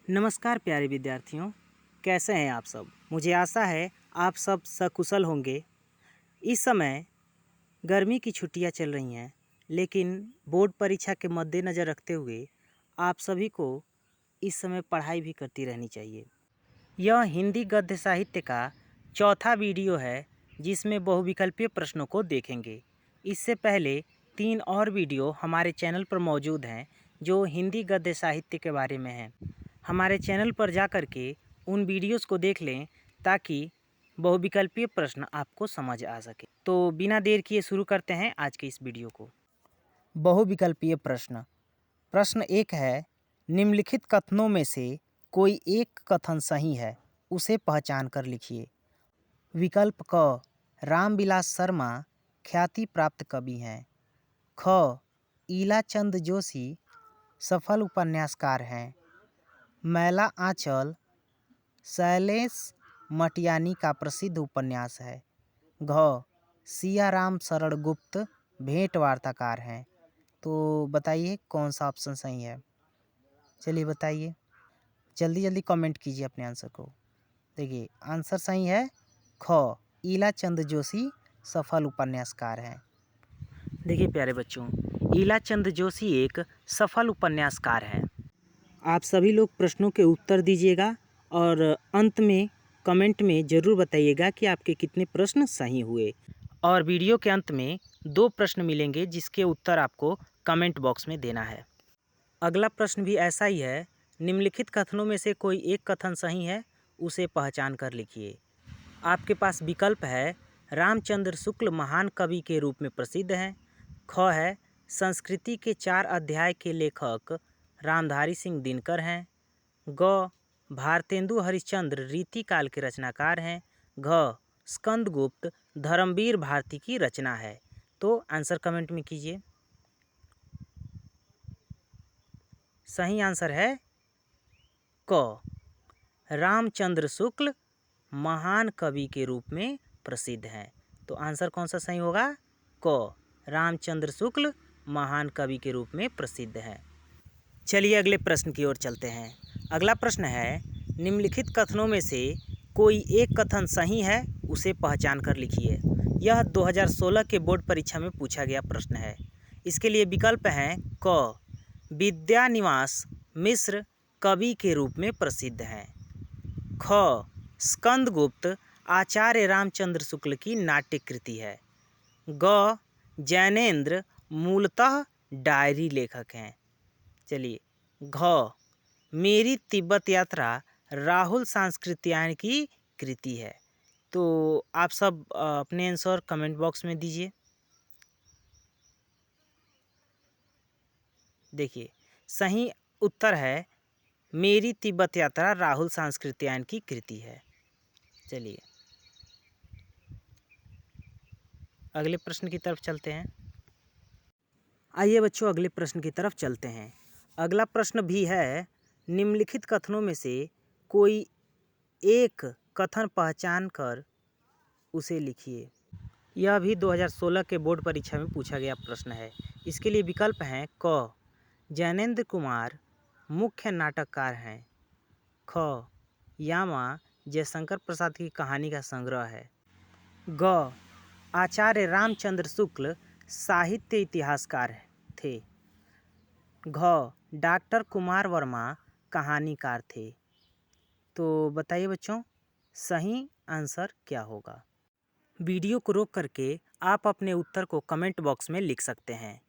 नमस्कार प्यारे विद्यार्थियों, कैसे हैं आप सब। मुझे आशा है आप सब सकुशल होंगे। इस समय गर्मी की छुट्टियां चल रही हैं, लेकिन बोर्ड परीक्षा के मद्देनज़र रखते हुए आप सभी को इस समय पढ़ाई भी करती रहनी चाहिए। यह हिंदी गद्य साहित्य का चौथा वीडियो है जिसमें बहुविकल्पीय प्रश्नों को देखेंगे। इससे पहले 3 और वीडियो हमारे चैनल पर मौजूद हैं जो हिंदी गद्य साहित्य के बारे में हैं। हमारे चैनल पर जा कर के उन वीडियोस को देख लें ताकि बहुविकल्पीय प्रश्न आपको समझ आ सके। तो बिना देर किए शुरू करते हैं आज के इस वीडियो को। बहुविकल्पीय प्रश्न। प्रश्न 1 है, निम्नलिखित कथनों में से कोई एक कथन सही है, उसे पहचान कर लिखिए। विकल्प क, रामविलास शर्मा ख्याति प्राप्त कवि हैं। ख, ईलाचंद जोशी सफल उपन्यासकार हैं। मैला आंचल शैलेश मटियानी का प्रसिद्ध उपन्यास है। घ, सियाराम शरण गुप्त भेंट वार्ताकार हैं। तो बताइए कौन सा ऑप्शन सही है। चलिए बताइए, जल्दी जल्दी कमेंट कीजिए अपने आंसर को। देखिए आंसर सही है ख, ईलाचंद जोशी सफल उपन्यासकार हैं। देखिए प्यारे बच्चों, ईलाचंद जोशी एक सफल उपन्यासकार हैं। आप सभी लोग प्रश्नों के उत्तर दीजिएगा और अंत में कमेंट में ज़रूर बताइएगा कि आपके कितने प्रश्न सही हुए। और वीडियो के अंत में 2 प्रश्न मिलेंगे जिसके उत्तर आपको कमेंट बॉक्स में देना है। अगला प्रश्न भी ऐसा ही है, निम्नलिखित कथनों में से कोई एक कथन सही है, उसे पहचान कर लिखिए। आपके पास विकल्प है, रामचंद्र शुक्ल महान कवि के रूप में प्रसिद्ध हैं। ख है, संस्कृति के 4 अध्याय के लेखक रामधारी सिंह दिनकर हैं। ग, भारतेंदु हरिश्चंद्र रीतिकाल के रचनाकार हैं। घ, स्कंदगुप्त धर्मवीर भारती की रचना है। तो आंसर कमेंट में कीजिए। सही आंसर है क, रामचंद्र शुक्ल महान कवि के रूप में प्रसिद्ध हैं। तो आंसर कौन सा सही होगा। क, रामचंद्र शुक्ल महान कवि के रूप में प्रसिद्ध हैं। चलिए अगले प्रश्न की ओर चलते हैं। अगला प्रश्न है, निम्नलिखित कथनों में से कोई एक कथन सही है, उसे पहचान कर लिखिए। यह 2016 के बोर्ड परीक्षा में पूछा गया प्रश्न है। इसके लिए विकल्प हैं, क, विद्यानिवास मिश्र कवि के रूप में प्रसिद्ध हैं। ख, स्कंदगुप्त आचार्य रामचंद्र शुक्ल की नाट्य कृति है। ग, जैनेन्द्र मूलतः डायरी लेखक हैं। चलिए, घ, मेरी तिब्बत यात्रा राहुल सांस्कृत्यायन की कृति है। तो आप सब अपने आंसर कमेंट बॉक्स में दीजिए। देखिए सही उत्तर है, मेरी तिब्बत यात्रा राहुल सांस्कृत्यायन की कृति है। चलिए अगले प्रश्न की तरफ चलते हैं। आइए बच्चों अगले प्रश्न की तरफ चलते हैं। अगला प्रश्न भी है, निम्नलिखित कथनों में से कोई एक कथन पहचान कर उसे लिखिए। यह भी 2016 के बोर्ड परीक्षा में पूछा गया प्रश्न है। इसके लिए विकल्प हैं, क, जैनेन्द्र कुमार मुख्य नाटककार हैं। ख, यामा जयशंकर प्रसाद की कहानी का संग्रह है। ग, आचार्य रामचंद्र शुक्ल साहित्य इतिहासकार थे। घ, डॉक्टर कुमार वर्मा कहानीकार थे। तो बताइए बच्चों सही आंसर क्या होगा। वीडियो को रोक करके आप अपने उत्तर को कमेंट बॉक्स में लिख सकते हैं।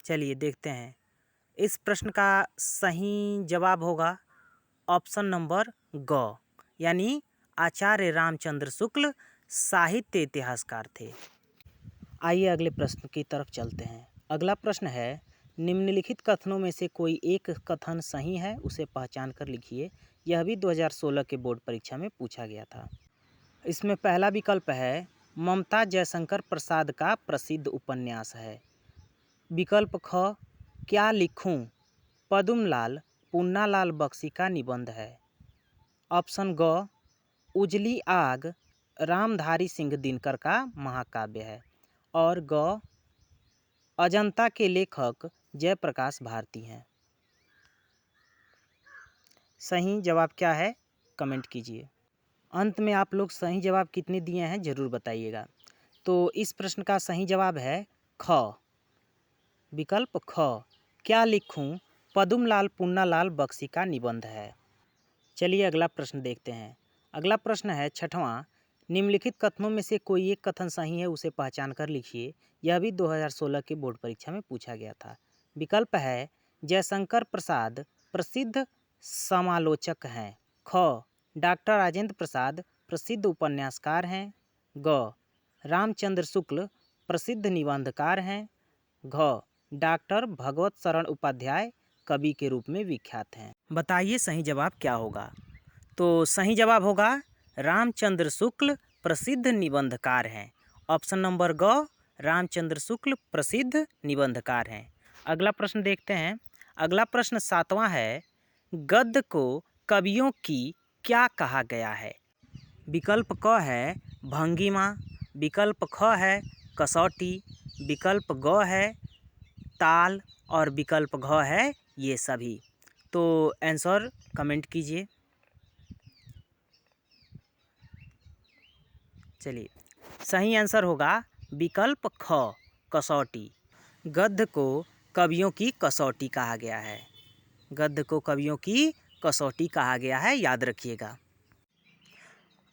चलिए देखते हैं। इस प्रश्न का सही जवाब होगा ऑप्शन नंबर ग, यानी आचार्य रामचंद्र शुक्ल साहित्य इतिहासकार थे। आइए अगले प्रश्न की तरफ चलते हैं। अगला प्रश्न है, निम्नलिखित कथनों में से कोई एक कथन सही है, उसे पहचान कर लिखिए। यह भी 2016 के बोर्ड परीक्षा में पूछा गया था। इसमें पहला विकल्प है, ममता जयशंकर प्रसाद का प्रसिद्ध उपन्यास है। विकल्प ख, क्या लिखूं पद्मलाल पुन्नालाल बख्शी का निबंध है। ऑप्शन ग, उजली आग रामधारी सिंह दिनकर का महाकाव्य है। और ग, अजंता के लेखक जयप्रकाश भारती हैं। सही जवाब क्या है कमेंट कीजिए। अंत में आप लोग सही जवाब कितने दिए हैं ज़रूर बताइएगा। तो इस प्रश्न का सही जवाब है ख, विकल्प ख। क्या लिखूं पद्मलाल पुन्नालाल बख्शी का निबंध है। चलिए अगला प्रश्न देखते हैं। अगला प्रश्न है छठवां। निम्नलिखित कथनों में से कोई एक कथन सही है, उसे पहचान कर लिखिए। यह भी 2016 के बोर्ड परीक्षा में पूछा गया था। विकल्प है जयशंकर प्रसाद प्रसिद्ध समालोचक हैं। ख, डॉक्टर राजेंद्र प्रसाद प्रसिद्ध उपन्यासकार हैं। ग, रामचंद्र शुक्ल प्रसिद्ध निबंधकार हैं। घ, डॉक्टर भगवत शरण उपाध्याय कवि के रूप में विख्यात हैं। बताइए सही जवाब क्या होगा। तो सही जवाब होगा रामचंद्र शुक्ल प्रसिद्ध निबंधकार हैं। ऑप्शन नंबर ग, रामचंद्र शुक्ल प्रसिद्ध निबंधकार हैं। अगला प्रश्न देखते हैं। अगला प्रश्न सातवां है। गद्य को कवियों की क्या कहा गया है। विकल्प क है भंगिमा, विकल्प ख है कसौटी, विकल्प ग है ताल और विकल्प घ है ये सभी। तो आंसर कमेंट कीजिए। चलिए सही आंसर होगा विकल्प ख, कसौटी। गद्य को कवियों की कसौटी कहा गया है। गद्य को कवियों की कसौटी कहा गया है, याद रखिएगा।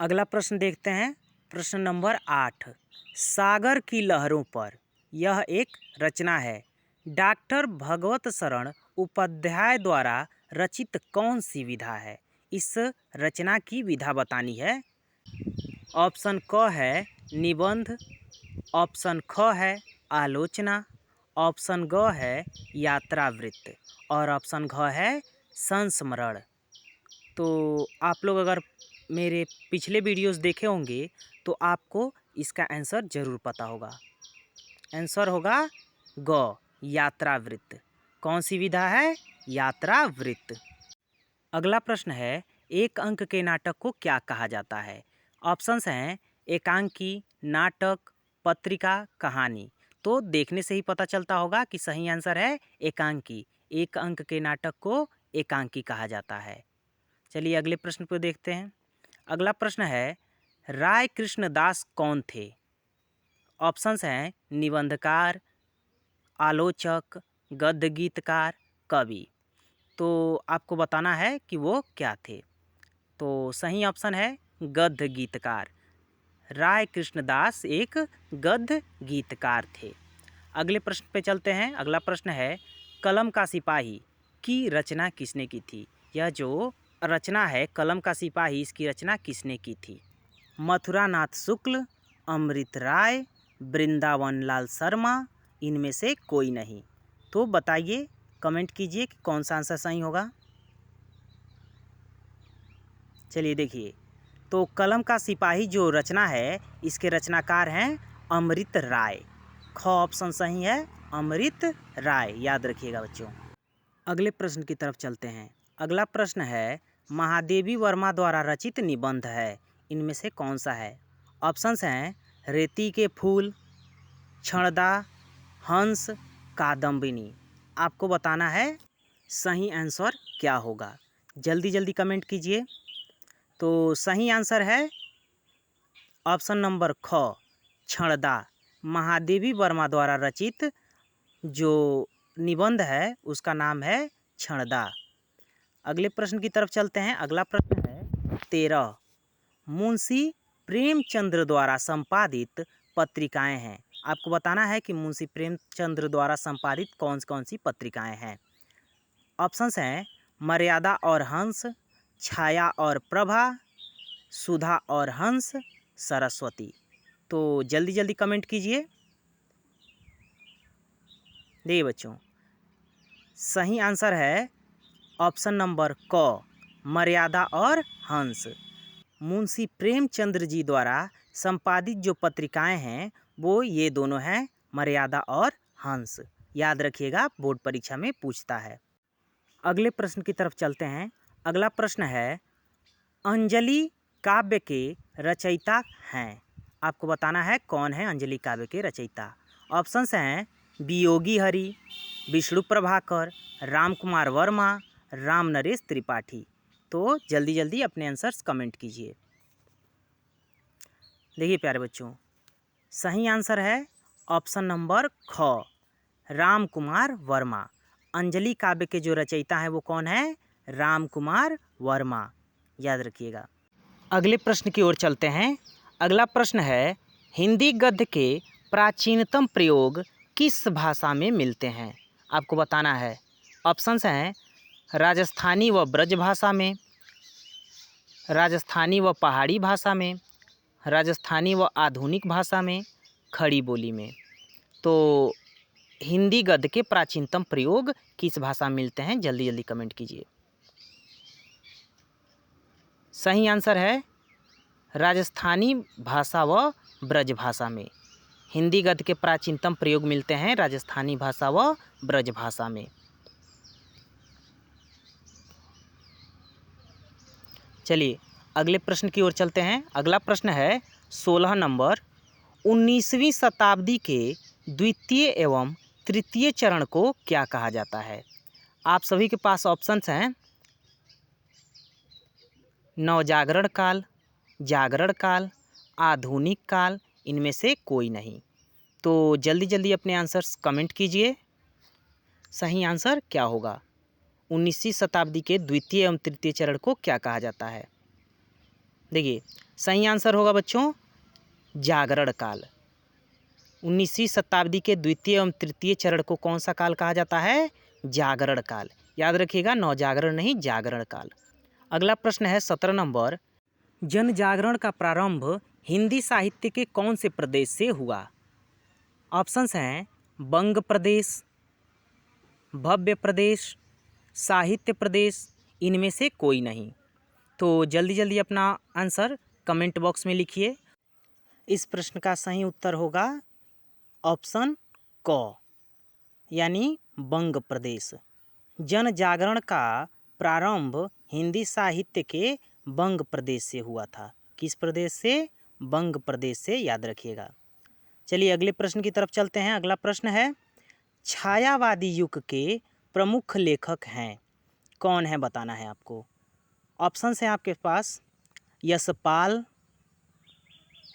अगला प्रश्न देखते हैं। प्रश्न नंबर 8। सागर की लहरों पर यह एक रचना है। डॉक्टर भगवत शरण उपाध्याय द्वारा रचित कौन सी विधा है। इस रचना की विधा बतानी है। ऑप्शन क है निबंध, ऑप्शन ख है आलोचना, ऑप्शन ग है यात्रावृत्त और ऑप्शन घ है संस्मरण। तो आप लोग अगर मेरे पिछले वीडियोस देखे होंगे तो आपको इसका आंसर ज़रूर पता होगा। आंसर होगा ग, यात्रावृत्त। कौन सी विधा है, यात्रावृत्त। अगला प्रश्न है। एक अंक के नाटक को क्या कहा जाता है। ऑप्शंस हैं एकांकी, नाटक, पत्रिका, कहानी। तो देखने से ही पता चलता होगा कि सही आंसर है एकांकी। एक अंक के नाटक को एकांकी कहा जाता है। चलिए अगले प्रश्न को देखते हैं। अगला प्रश्न है राय कृष्णदास कौन थे। ऑप्शंस हैं निबंधकार, आलोचक, गद्य गीतकार, कवि। तो आपको बताना है कि वो क्या थे। तो सही ऑप्शन है गद्य गीतकार। राय कृष्णदास एक गद्य गीतकार थे। अगले प्रश्न पे चलते हैं। अगला प्रश्न है कलम का सिपाही की रचना किसने की थी। यह जो रचना है कलम का सिपाही, इसकी रचना किसने की थी। मथुरानाथ शुक्ल, अमृत राय, वृंदावन लाल शर्मा, इनमें से कोई नहीं। तो बताइए, कमेंट कीजिए कि कौन सा आंसर सही होगा। चलिए देखिए, तो कलम का सिपाही जो रचना है इसके रचनाकार हैं अमृत राय। ख ऑप्शन सही है, अमृत राय, याद रखिएगा बच्चों। अगले प्रश्न की तरफ चलते हैं। अगला प्रश्न है महादेवी वर्मा द्वारा रचित निबंध है, इनमें से कौन सा है। ऑप्शंस हैं रेती के फूल, क्षणदा, हंस, कादम्बिनी। आपको बताना है सही आंसर क्या होगा। जल्दी जल्दी कमेंट कीजिए। तो सही आंसर है ऑप्शन नंबर ख, क्षणदा। महादेवी वर्मा द्वारा रचित जो निबंध है उसका नाम है क्षणदा। अगले प्रश्न की तरफ चलते हैं। अगला प्रश्न है 13। मुंशी प्रेमचंद्र द्वारा संपादित पत्रिकाएं हैं। आपको बताना है कि मुंशी प्रेमचंद्र द्वारा संपादित कौन सी पत्रिकाएं हैं। ऑप्शंस हैं मर्यादा और हंस, छाया और प्रभा, सुधा और हंस, सरस्वती। तो जल्दी जल्दी कमेंट कीजिए। देखिए बच्चों, सही आंसर है ऑप्शन नंबर क, मर्यादा और हंस। मुंशी प्रेमचंद्र जी द्वारा संपादित जो पत्रिकाएं हैं वो ये दोनों हैं, मर्यादा और हंस। याद रखिएगा, बोर्ड परीक्षा में पूछता है। अगले प्रश्न की तरफ चलते हैं। अगला प्रश्न है अंजलि काव्य के रचयिता हैं। आपको बताना है कौन है अंजलि काव्य के रचयिता। ऑप्शंस हैं वियोगी हरि, विष्णु प्रभाकर, राम कुमार वर्मा, राम नरेश त्रिपाठी। तो जल्दी जल्दी अपने आंसर्स कमेंट कीजिए। देखिए प्यारे बच्चों, सही आंसर है ऑप्शन नंबर ख, राम कुमार वर्मा। अंजलि काव्य के जो रचयिता हैं वो कौन है? राम कुमार वर्मा, याद रखिएगा। अगले प्रश्न की ओर चलते हैं। अगला प्रश्न है, हिंदी गद्य के प्राचीनतम प्रयोग किस भाषा में मिलते हैं? आपको बताना है। ऑप्शंस हैं राजस्थानी व ब्रज भाषा में, राजस्थानी व पहाड़ी भाषा में, राजस्थानी व आधुनिक भाषा में, खड़ी बोली में। तो हिंदी गद्य के प्राचीनतम प्रयोग किस भाषा में मिलते हैं? जल्दी जल्दी कमेंट कीजिए। सही आंसर है राजस्थानी भाषा व ब्रज भाषा में। हिंदी गद्य के प्राचीनतम प्रयोग मिलते हैं राजस्थानी भाषा व ब्रज भाषा में। चलिए अगले प्रश्न की ओर चलते हैं। अगला प्रश्न है 16 नंबर, 19वीं शताब्दी के द्वितीय एवं तृतीय चरण को क्या कहा जाता है? आप सभी के पास ऑप्शंस हैं नवजागरण काल, जागरण काल, आधुनिक काल, इनमें से कोई नहीं। तो जल्दी जल्दी अपने आंसर्स कमेंट कीजिए। सही आंसर क्या होगा? 19वीं शताब्दी के द्वितीय एवं तृतीय चरण को क्या कहा जाता है? देखिए सही आंसर होगा बच्चों जागरण काल। 19वीं शताब्दी के द्वितीय एवं तृतीय चरण को कौन सा काल कहा जाता है? जागरण काल। याद रखिएगा, नवजागरण नहीं, जागरण काल। अगला प्रश्न है 17 नंबर, जन जागरण का प्रारंभ हिंदी साहित्य के कौन से प्रदेश से हुआ? ऑप्शंस हैं बंग प्रदेश, भव्य प्रदेश, साहित्य प्रदेश, इनमें से कोई नहीं। तो जल्दी जल्दी अपना आंसर कमेंट बॉक्स में लिखिए। इस प्रश्न का सही उत्तर होगा ऑप्शन क, यानी बंग प्रदेश। जन जागरण का प्रारंभ हिंदी साहित्य के बंग प्रदेश से हुआ था। किस प्रदेश से? बंग प्रदेश से, याद रखिएगा। चलिए अगले प्रश्न की तरफ चलते हैं। अगला प्रश्न है, छायावादी युग के प्रमुख लेखक हैं, कौन है बताना है आपको। ऑप्शंस हैं आपके पास यशपाल,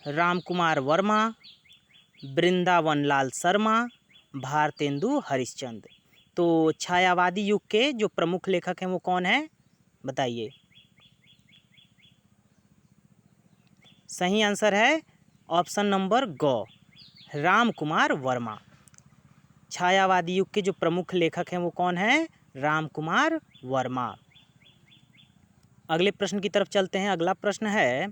राम कुमार वर्मा, वृंदावन लाल शर्मा, भारतेंदु हरिश्चंद्र। तो छायावादी युग के जो प्रमुख लेखक हैं वो कौन है बताइए। सही आंसर है ऑप्शन नंबर ग, राम कुमार वर्मा। छायावादी युग के जो प्रमुख लेखक हैं वो कौन है? राम कुमार वर्मा। अगले प्रश्न की तरफ चलते हैं। अगला प्रश्न है,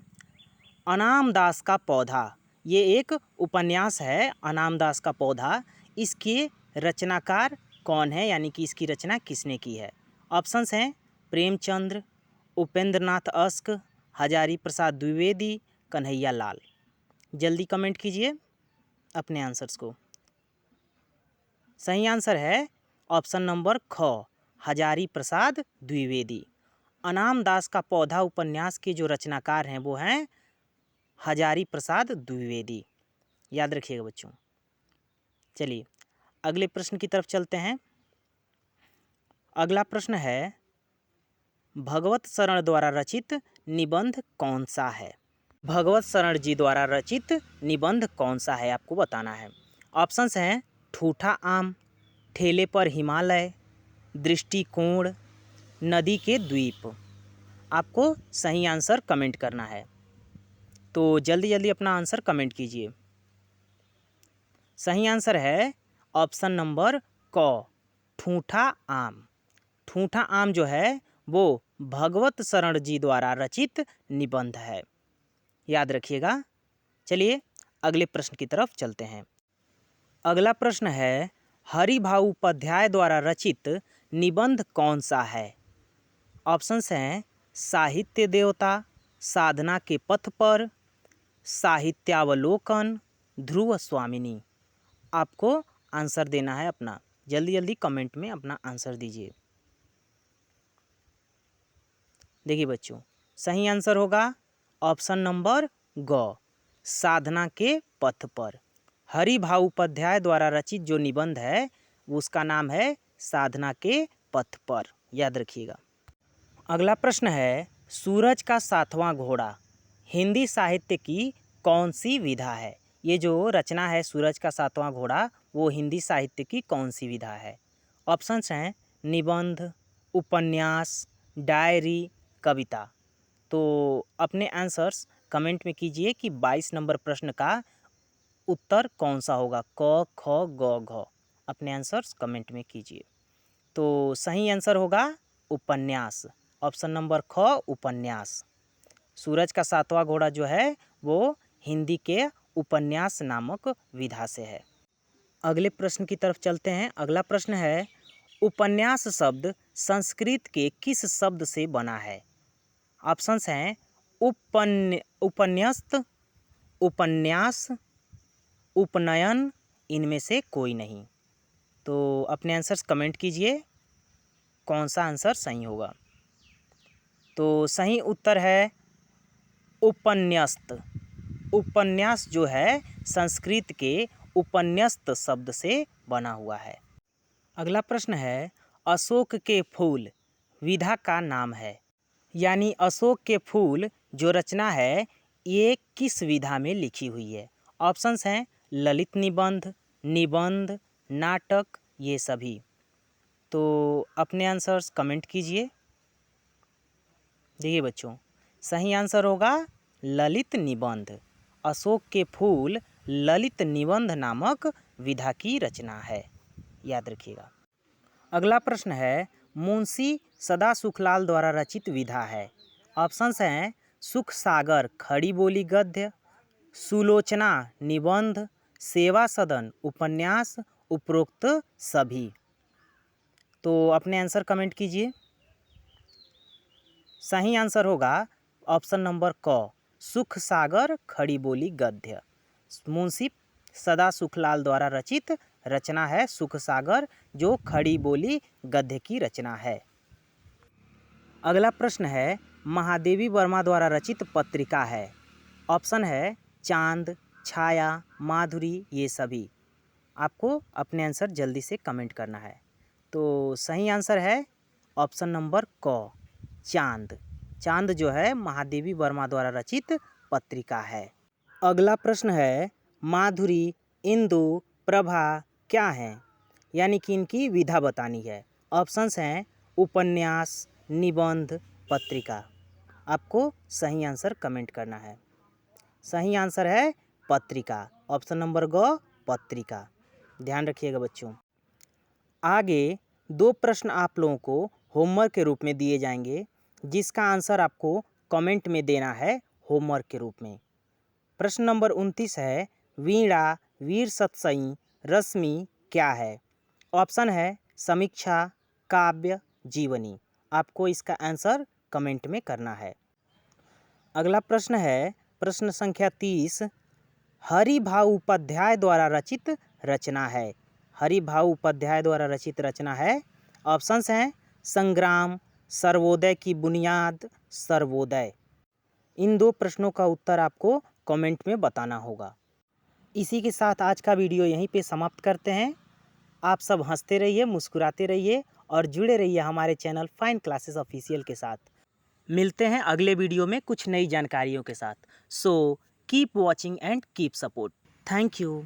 अनामदास का पौधा, ये एक उपन्यास है अनामदास का पौधा, इसके रचनाकार कौन है, यानी कि इसकी रचना किसने की है? ऑप्शंस हैं प्रेमचंद्र, उपेंद्रनाथ अश्क, हजारी प्रसाद द्विवेदी, कन्हैया लाल। जल्दी कमेंट कीजिए अपने आंसर्स को। सही आंसर है ऑप्शन नंबर ख, हजारी प्रसाद द्विवेदी। अनामदास का पौधा उपन्यास के जो रचनाकार हैं वो हैं हजारी प्रसाद द्विवेदी, याद रखिएगा बच्चों। चलिए अगले प्रश्न की तरफ चलते हैं। अगला प्रश्न है, भगवत शरण द्वारा रचित निबंध कौन सा है? भगवत शरण जी द्वारा रचित निबंध कौन सा है आपको बताना है। ऑप्शंस हैं ठूठा आम, ठेले पर हिमालय, दृष्टिकोण, नदी के द्वीप। आपको सही आंसर कमेंट करना है, तो जल्दी जल्दी अपना आंसर कमेंट कीजिए। सही आंसर है ऑप्शन नंबर क, ठूठा आम। ठूठा आम जो है वो भगवत शरण जी द्वारा रचित निबंध है, याद रखिएगा। चलिए अगले प्रश्न की तरफ चलते हैं। अगला प्रश्न है, हरिभाऊ उपाध्याय द्वारा रचित निबंध कौन सा है? ऑप्शंस हैं साहित्य देवता, साधना के पथ पर, साहित्यावलोकन, ध्रुव स्वामिनी। आपको आंसर देना है अपना, जल्दी जल्दी कमेंट में अपना आंसर दीजिए। देखिए बच्चों, सही आंसर होगा ऑप्शन नंबर ग, साधना के पथ पर। हरिभाऊ उपाध्याय द्वारा रचित जो निबंध है उसका नाम है साधना के पथ पर, याद रखिएगा। अगला प्रश्न है, सूरज का सातवां घोड़ा हिंदी साहित्य की कौन सी विधा है? ये जो रचना है सूरज का सातवां घोड़ा, वो हिंदी साहित्य की कौन सी विधा है? ऑप्शंस हैं निबंध, उपन्यास, डायरी, कविता। तो अपने आंसर्स कमेंट में कीजिए कि 22 नंबर प्रश्न का उत्तर कौन सा होगा, क, ख, ग, घ। अपने आंसर्स कमेंट में कीजिए। तो सही आंसर होगा उपन्यास। ऑप्शन नंबर ख, उपन्यास। सूरज का सातवां घोड़ा जो है वो हिंदी के उपन्यास नामक विधा से है। अगले प्रश्न की तरफ चलते हैं। अगला प्रश्न है, उपन्यास शब्द संस्कृत के किस शब्द से बना है? ऑप्शंस हैं उपन्यस्त, उपन्यास, उपनयन, इनमें से कोई नहीं। तो अपने आंसर्स कमेंट कीजिए कौन सा आंसर सही होगा। तो सही उत्तर है उपन्यस्त। उपन्यास जो है संस्कृत के उपन्यस्त शब्द से बना हुआ है। अगला प्रश्न है, अशोक के फूल विधा का नाम है, यानी अशोक के फूल जो रचना है ये किस विधा में लिखी हुई है? ऑप्शंस हैं ललित निबंध, निबंध, नाटक, ये सभी। तो अपने आंसर्स कमेंट कीजिए। देखिए बच्चों, सही आंसर होगा ललित निबंध। अशोक के फूल ललित निबंध नामक विधा की रचना है, याद रखिएगा। अगला प्रश्न है, मुंशी सदा सुखलाल द्वारा रचित विधा है। ऑप्शंस हैं सुख सागर खड़ी बोली गद्य, सुलोचना निबंध, सेवा सदन उपन्यास, उपरोक्त सभी। तो अपने आंसर कमेंट कीजिए। सही आंसर होगा ऑप्शन नंबर क, सुख सागर खड़ी बोली गद्य। मुंशी सदा सुखलाल द्वारा रचित रचना है सुख सागर, जो खड़ी बोली गद्य की रचना है। अगला प्रश्न है, महादेवी वर्मा द्वारा रचित पत्रिका है। ऑप्शन है चांद, छाया, माधुरी, ये सभी। आपको अपने आंसर जल्दी से कमेंट करना है। तो सही आंसर है ऑप्शन नंबर क, चांद। चांद जो है महादेवी वर्मा द्वारा रचित पत्रिका है। अगला प्रश्न है, माधुरी, इंदु, प्रभा क्या हैं? यानी कि इनकी विधा बतानी है। ऑप्शंस हैं उपन्यास, निबंध, पत्रिका। आपको सही आंसर कमेंट करना है। सही आंसर है पत्रिका। ऑप्शन नंबर ग, पत्रिका। ध्यान रखिएगा बच्चों। आगे 2 प्रश्न आप लोगों को होमवर्क के रूप में दिए जाएंगे, जिसका आंसर आपको कमेंट में देना है होमवर्क के रूप में। प्रश्न नंबर 29 है, वीणा, वीर सतसई, रश्मि क्या है? ऑप्शन है समीक्षा, काव्य, जीवनी। आपको इसका आंसर कमेंट में करना है। अगला प्रश्न है प्रश्न संख्या 30, हरिभाऊ उपाध्याय द्वारा रचित रचना है। हरिभाऊ उपाध्याय द्वारा रचित रचना है। ऑप्शंस हैं संग्राम, सर्वोदय की बुनियाद, सर्वोदय। इन 2 प्रश्नों का उत्तर आपको कमेंट में बताना होगा। इसी के साथ आज का वीडियो यहीं पे समाप्त करते हैं। आप सब हंसते रहिए, मुस्कुराते रहिए और जुड़े रहिए हमारे चैनल फाइन क्लासेस ऑफिशियल के साथ। मिलते हैं अगले वीडियो में कुछ नई जानकारियों के साथ। So keep watching and keep support. Thank you.